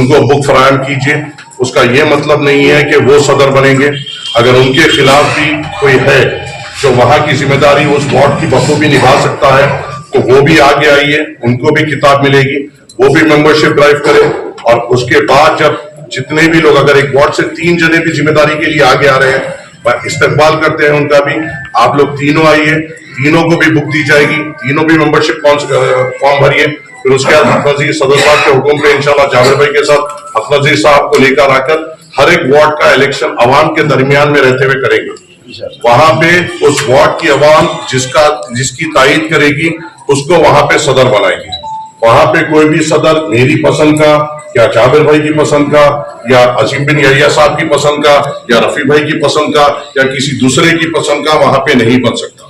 ان کو بک فراہم کیجیے. اس کا یہ مطلب نہیں ہے کہ وہ صدر بنیں گے. اگر ان کے خلاف بھی کوئی ہے جو وہاں کی ذمہ داری اس وارڈ کی بخوبی نبھا سکتا ہے تو وہ بھی آگے آئیے, ان کو بھی کتاب ملے گی, وہ بھی ممبرشپ ڈرائیو کرے. اور اس کے بعد جب جتنے بھی لوگ, اگر ایک وارڈ سے 3 جنے بھی ذمہ داری کے لیے آگے آ رہے ہیں, استقبال کرتے ہیں ان کا بھی. آپ لوگ تینوں آئیے, تینوں کو بھی بک دی جائے گی, تینوں بھی ممبرشپ فارم بھریے. پھر اس کے بعد حق نظیر صدر صاحب کے حکم پہ انشاءاللہ جابر بھائی کے ساتھ حق نظیر صاحب کو لے کر آ کر ہر ایک وارڈ کا الیکشن عوام کے درمیان میں رہتے ہوئے کریں گے. وہاں پہ اس وارڈ کی عوام جس کی تائید کرے گی اس کو وہاں پہ صدر بنائے گی. وہاں پہ کوئی بھی صدر میری پسند کا یا جابر بھائی کی پسند کا یا عظیم بن یحییٰ صاحب کی پسند کا یا رفیع بھائی کی پسند کا یا کسی دوسرے کی پسند کا وہاں پہ نہیں بن سکتا.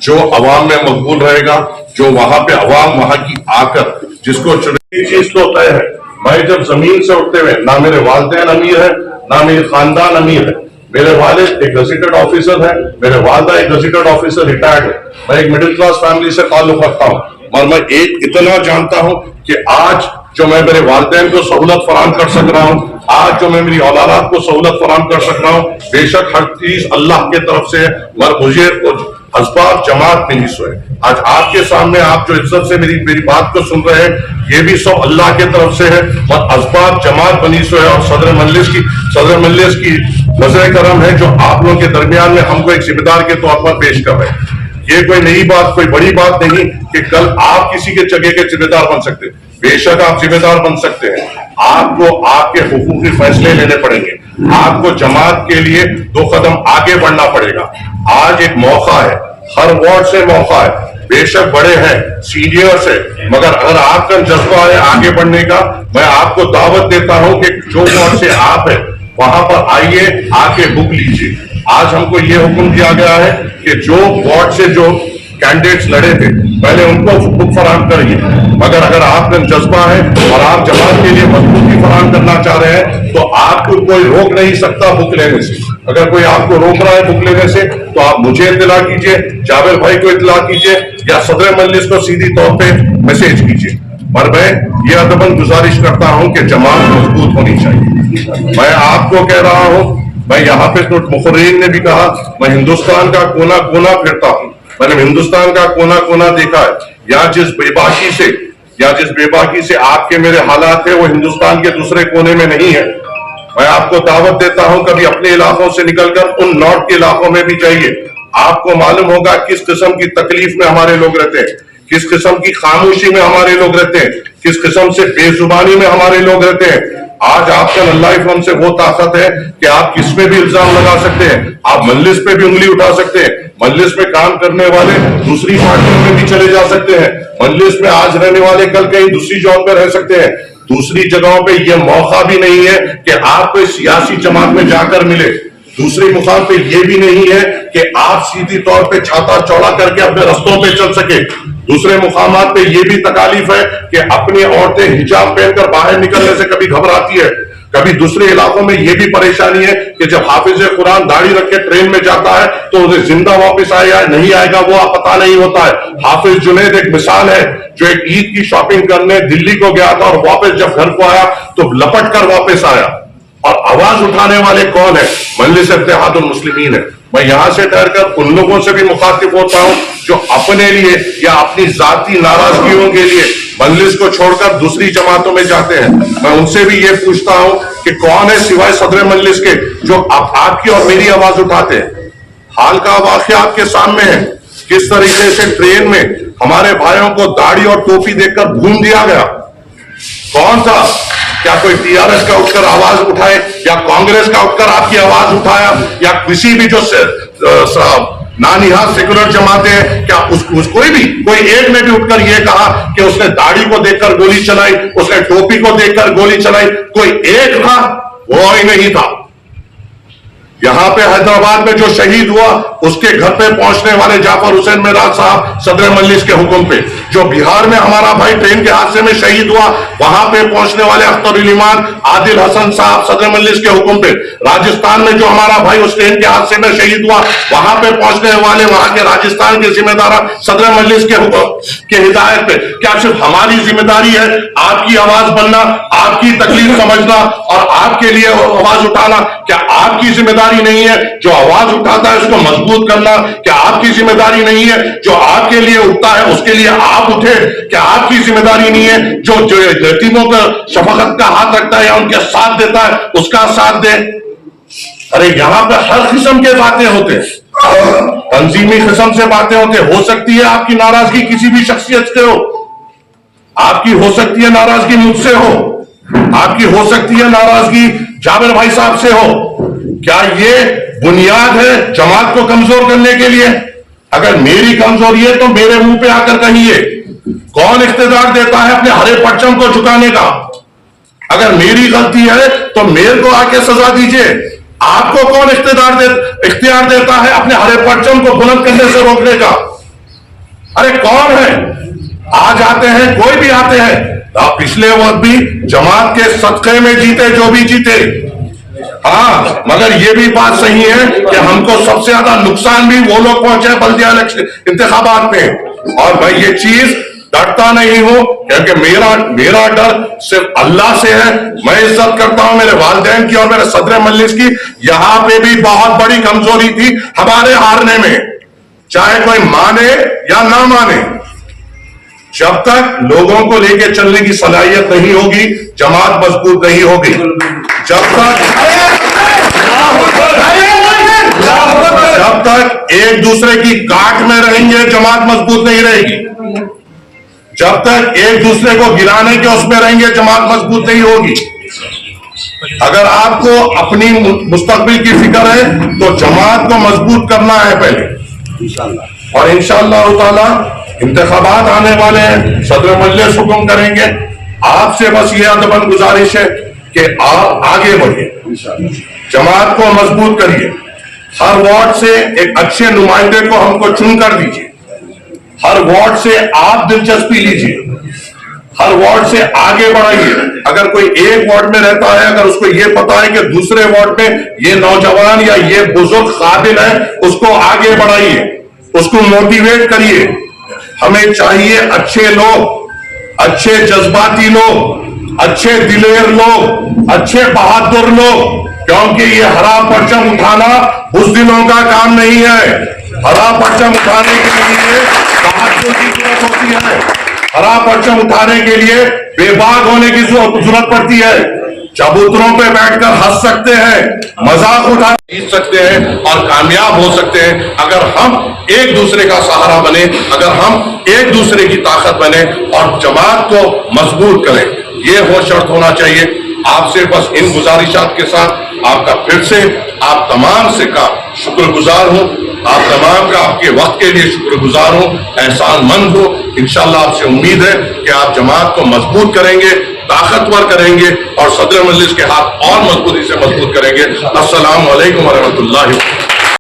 جو عوام میں مقبول رہے گا, جو وہاں پہ عوام وہاں کی آ کر جس کو چنے, چیز تو طے ہے. میں جب زمین سے اٹھتے ہوئے, نہ میرے والدین امیر ہیں نہ میرے خاندان امیر ہے. میرے والد ایک گزیٹڈ آفیسر ہے, میرے والدہ ایک گزیٹڈ آفیسر ریٹائرڈ ہے. میں ایک مڈل کلاس فیملی سے تعلق رکھتا ہوں, اور میں ایک اتنا جانتا ہوں کہ آج جو میں میرے والدین کو سہولت فراہم کر سک رہا ہوں, آج جو میں میری اولادات کو سہولت فراہم کر سک رہا ہوں, بے شک ہر چیز اللہ کے طرف سے ہے. مگر مجھے اسباب جماعت میں نہیں سوئے. آج آپ کے سامنے آپ جو عزت سے میری بات کو سن رہے ہیں, یہ بھی سب اللہ کے طرف سے ہے. اور اسباب جماعت بنی سوئے اور صدر مجلس کی نظر کرم ہے جو آپ لوگوں کے درمیان میں ہم کو ایک ذمہ دار کے طور پر پیش کر رہے ہیں. یہ کوئی نئی بات, کوئی بڑی بات نہیں کہ کل آپ کسی کے جگہ کے ذمہ دار بن سکتے. بے شک آپ ذمہ دار بن سکتے ہیں. آپ کو آپ کے حقوقی فیصلے لینے پڑیں گے. آپ کو جماعت کے لیے 2 قدم آگے بڑھنا پڑے گا. آج ایک موقع ہے, ہر وارڈ سے موقع ہے. بے شک بڑے ہیں, سینئرز ہیں, مگر اگر آپ کا جذبہ ہے آگے بڑھنے کا, میں آپ کو دعوت دیتا ہوں کہ جو وارڈ سے آپ ہیں وہاں پر آئیے, آ کے بک لیجیے. آج ہم کو یہ حکم دیا گیا ہے کہ جو وارڈ سے جو کینڈیڈیٹس لڑے تھے پہلے ان کو بک فراہم کریے. مگر اگر آپ کا جذبہ ہے اور آپ جماعت کے لیے مضبوطی فراہم کرنا چاہ رہے ہیں تو آپ کو کوئی روک نہیں سکتا بک لینے سے. اگر کوئی آپ کو روک رہا ہے بک لینے سے تو آپ مجھے اطلاع کیجیے, جابر بھائی کو اطلاع کیجیے, یا صدر مجلس کو سیدھی طور پہ میسج کیجیے. پر میں یہ ادباً گزارش کرتا ہوں کہ جماعت مضبوط ہونی چاہیے. میں آپ کو کہہ رہا ہوں, میں یہاں پہ مقررین نے بھی کہا, میں ہندوستان کا کونا کونا پھرتا ہوں. میں نے ہندوستان کا کونا کونا دیکھا ہے. یا جس بے باکی سے آپ کے میرے حالات ہیں وہ ہندوستان کے دوسرے کونے میں نہیں ہے. میں آپ کو دعوت دیتا ہوں کبھی اپنے علاقوں سے نکل کر ان نارتھ کے علاقوں میں بھی جائیے. آپ کو معلوم ہوگا کس قسم کی تکلیف میں ہمارے لوگ رہتے ہیں, کس قسم کی خاموشی میں ہمارے لوگ رہتے ہیں, کس قسم سے بے زبانی میں ہمارے لوگ رہتے ہیں. آج آپ کا اللہ فم سے وہ طاقت ہے کہ آپ کس پہ بھی الزام لگا سکتے ہیں. آپ مجلس پہ بھی انگلی اٹھا سکتے ہیں. مجلس میں کام کرنے والے دوسری پارٹیوں میں بھی چلے جا سکتے ہیں. مجلس میں آج رہنے والے کل کہیں دوسری جگہ پہ رہ سکتے ہیں. دوسری جگہوں پہ یہ موقع بھی نہیں ہے کہ آپ کوئی سیاسی جماعت میں جا کر ملے. دوسری مقام پہ یہ بھی نہیں ہے کہ آپ سیدھی طور پہ چھاتا چوڑا کر کے اپنے رستوں پہ چل سکے. دوسرے مقامات پہ یہ بھی تکالیف ہے کہ اپنی عورتیں حجاب پہن کر باہر نکلنے سے کبھی گھبراتی ہے. کبھی دوسرے علاقوں میں یہ بھی پریشانی ہے کہ جب حافظ قرآن داڑھی رکھ کے ٹرین میں جاتا ہے تو اسے زندہ واپس آئے یا نہیں آئے گا وہ پتہ نہیں ہوتا ہے. حافظ جنید ایک مثال ہے جو ایک عید کی شاپنگ کرنے دلی کو گیا تھا اور واپس جب گھر کو آیا تو لپٹ کر واپس آیا. اور آواز اٹھانے والے کون ہیں؟ مجلس اتحاد المسلمین ہے. میں یہاں سے ٹھہر کر ان لوگوں سے بھی مخاطب ہوتا ہوں جو اپنے لیے یا اپنی ذاتی ناراضگیوں کے لیے مجلس کو چھوڑ کر دوسری جماعتوں میں جاتے ہیں. میں ان سے بھی یہ پوچھتا ہوں کہ کون ہے سوائے صدر مجلس کے جو آپ کی اور میری آواز اٹھاتے ہیں. حال کا واقعہ آپ کے سامنے ہے. کس طریقے سے ٹرین میں ہمارے بھائیوں کو داڑھی اور ٹوپی دیکھ کر بھون دیا گیا. کون تھا؟ کیا کوئی ٹی آر ایس کا اٹھ کر آواز اٹھائے یا کانگریس کا اٹھ کر آپ کی آواز اٹھایا یا کسی بھی جو نانہا سیکولر جماعتیں ہیں کیا کوئی ایک نے بھی اٹھ کر یہ کہا کہ اس نے داڑھی کو دیکھ کر گولی چلائی, اس نے ٹوپی کو دیکھ کر گولی چلائی؟ کوئی ایک تھا؟ وہ ہی نہیں تھا. یہاں پہ حیدرآباد میں جو شہید ہوا اس کے گھر پہ پہنچنے والے جعفر حسین معراج صاحب صدر مجلس کے حکم پہ، جو بہار میں ہمارا بھائی ٹرین کے حادثے میں شہید ہوا وہاں پہ پہنچنے والے اختر الایمان عادل حسن صاحب صدر مجلس کے حکم پہ، راجستھان میں جو ہمارا بھائی اس ٹرین کے حادثے میں شہید ہوا وہاں پہ پہنچنے والے وہاں کے راجستھان کے ذمہ دار صدر مجلس کے حکم کے ہدایت پہ. کیا صرف ہماری ذمہ داری ہے آپ کی آواز بننا، آپ کی تکلیف سمجھنا اور آپ کے لیے آواز اٹھانا؟ کیا آپ کی ذمہ داری نہیں ہے جو آواز اٹھاتا ہے اس کو مضبوط کرنا؟ کیا آپ کی ذمہ داری نہیں ہے جو آپ کے لیے اٹھتا ہے اس کے لیے آپ اٹھے؟ کیا آپ کی ذمہ داری نہیں ہے جو یتیموں پر شفقت کا ہاتھ رکھتا ہے یا ان کے ساتھ دیتا ہے اس کا ساتھ دے؟ ارے یہاں پہ ہر قسم کے باتیں ہوتے ہیں، تنظیمی قسم سے باتیں ہوتے ہیں. ہو سکتی ہے آپ کی ناراضگی کسی بھی شخصیت سے ہو، آپ کی ہو سکتی ہے ناراضگی مجھ سے ہو، آپ کی ہو سکتی ہے ناراضگی جابر بھائی صاحب سے ہو. کیا یہ بنیاد ہے جماعت کو کمزور کرنے کے لیے؟ اگر میری کمزوری ہے تو میرے منہ پہ آ کر کہیے. کون اقتدار دیتا ہے اپنے ہرے پرچم کو جھکانے کا؟ اگر میری غلطی ہے تو میرے کو آ کے سزا دیجئے. آپ کو کون اختیار دیتا ہے اپنے ہرے پرچم کو بلند کرنے سے روکنے کا؟ ارے کون ہے؟ آج آتے ہیں، کوئی بھی آتے ہیں. آپ پچھلے وقت بھی جماعت کے صدقے میں جیتے جو بھی جیتے. ہاں مگر یہ بھی بات صحیح ہے کہ ہم کو سب سے زیادہ نقصان بھی وہ لوگ پہنچے بلدیہ انتخابات میں. اور میں یہ چیز ڈرتا نہیں ہوں کیونکہ میرا ڈر صرف اللہ سے ہے. میں عزت کرتا ہوں میرے والدین کی اور میرے صدر مجلس کی. یہاں پہ بھی بہت بڑی کمزوری تھی ہمارے ہارنے میں، چاہے کوئی مانے یا نہ مانے. جب تک لوگوں کو لے کے چلنے کی صلاحیت نہیں ہوگی جماعت مضبوط نہیں ہوگی. جب تک ایک دوسرے کی کاٹ میں رہیں گے جماعت مضبوط نہیں رہے گی. جب تک ایک دوسرے کو گرانے کے اس میں رہیں گے جماعت مضبوط نہیں ہوگی. اگر آپ کو اپنی مستقبل کی فکر ہے تو جماعت کو مضبوط کرنا ہے پہلے، اور انشاءاللہ تعالی انتخابات آنے والے ہیں، صدر مجلس حکم کریں گے. آپ سے بس یہ ادباً گزارش ہے کہ آپ آگے بڑھیے، جماعت کو مضبوط کریے. ہر وارڈ سے ایک اچھے نمائندے کو ہم کو چن کر دیجیے. ہر وارڈ سے آپ دلچسپی لیجیے، ہر وارڈ سے آگے بڑھائیے. اگر کوئی ایک وارڈ میں رہتا ہے، اگر اس کو یہ پتا ہے کہ دوسرے وارڈ میں یہ نوجوان یا یہ بزرگ قابل ہے، اس کو آگے بڑھائیے، اس کو موٹیویٹ کریے. ہمیں چاہیے اچھے لوگ، اچھے جذباتی لوگ، اچھے دلیر لوگ، اچھے بہادر لوگ. کیونکہ یہ ہرا پرچم اٹھانا بزدلوں کا کام نہیں ہے. ہرا پرچم اٹھانے کے لیے بہادر کی ضرورت ہوتی ہے. ہرا پرچم اٹھانے کے لیے بے باک ہونے کی ضرورت پڑتی ہے. چبوتروں پہ بیٹھ کر ہنس سکتے ہیں، مذاق اٹھا جیت سکتے ہیں اور کامیاب ہو سکتے ہیں اگر ہم ایک دوسرے کا سہارا بنے، اگر ہم ایک دوسرے کی طاقت بنے اور جماعت کو مضبوط کریں. یہ وہ شرط ہونا چاہیے. آپ سے بس ان گزارشات کے ساتھ آپ کا پھر سے آپ تمام سے کا شکر گزار ہوں. آپ تمام کا آپ کے وقت کے لیے شکر گزار ہوں، احسان مند ہوں. انشاءاللہ آپ سے امید ہے کہ آپ جماعت کو مضبوط کریں گے، طاقتور کریں گے اور صدر مجلس کے ہاتھ اور مضبوطی سے مضبوط کریں گے. السلام علیکم ورحمۃ اللہ.